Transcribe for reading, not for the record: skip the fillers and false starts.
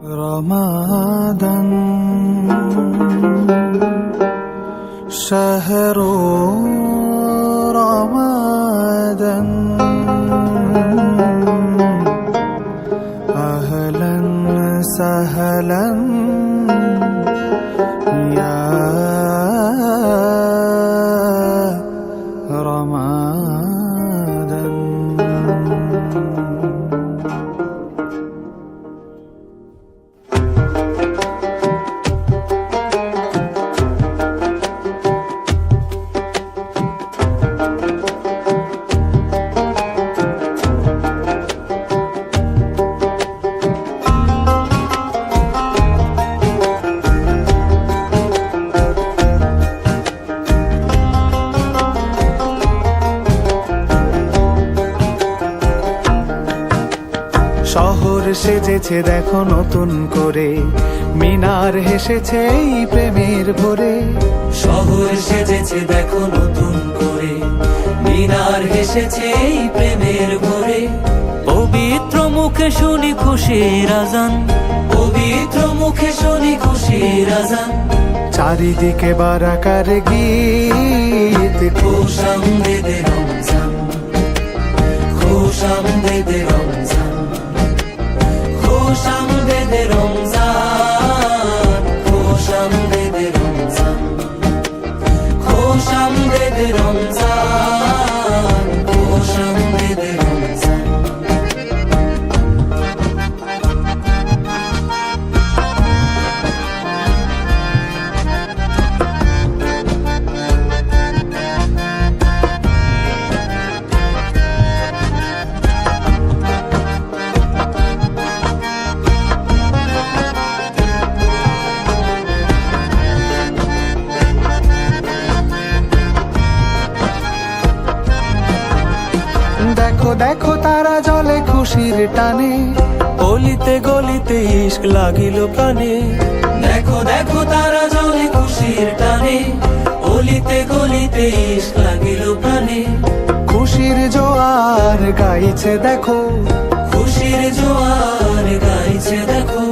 رمضان شهر رمضان أهلا سهلا يا رمضان শহর সেজেছে দেখো নতুন করে, মিনার হেসেছে এই প্রেমের ভোরে। শহর সেজেছে দেখো নতুন করে, মিনার হেসেছে এই প্রেমের ভোরে। পবিত্র মুখে শুনি খুশির আজান, পবিত্র মুখে শুনি খুশির আজান। চারিদিকে বারাকার গীত, খুশ আমদেদে রমজান, খুশ আমদেদে রমজান, খুশ আমদেদে রমজান, খুশ আমদেদে রমজান, খুশ আমদেদে রমজান, খুশ আমদেদে রমজান। দেখো দেখো তারা জলে খুশির টানে, অলিতে গলিতে ইশক লাগিল প্রাণে। দেখো দেখো তারা জলে খুশির টানে, অলিতে গলিতে ইশক লাগিল প্রাণে। খুশির জোয়ার গাইছে দেখো, খুশির জোয়ার গাইছে দেখো।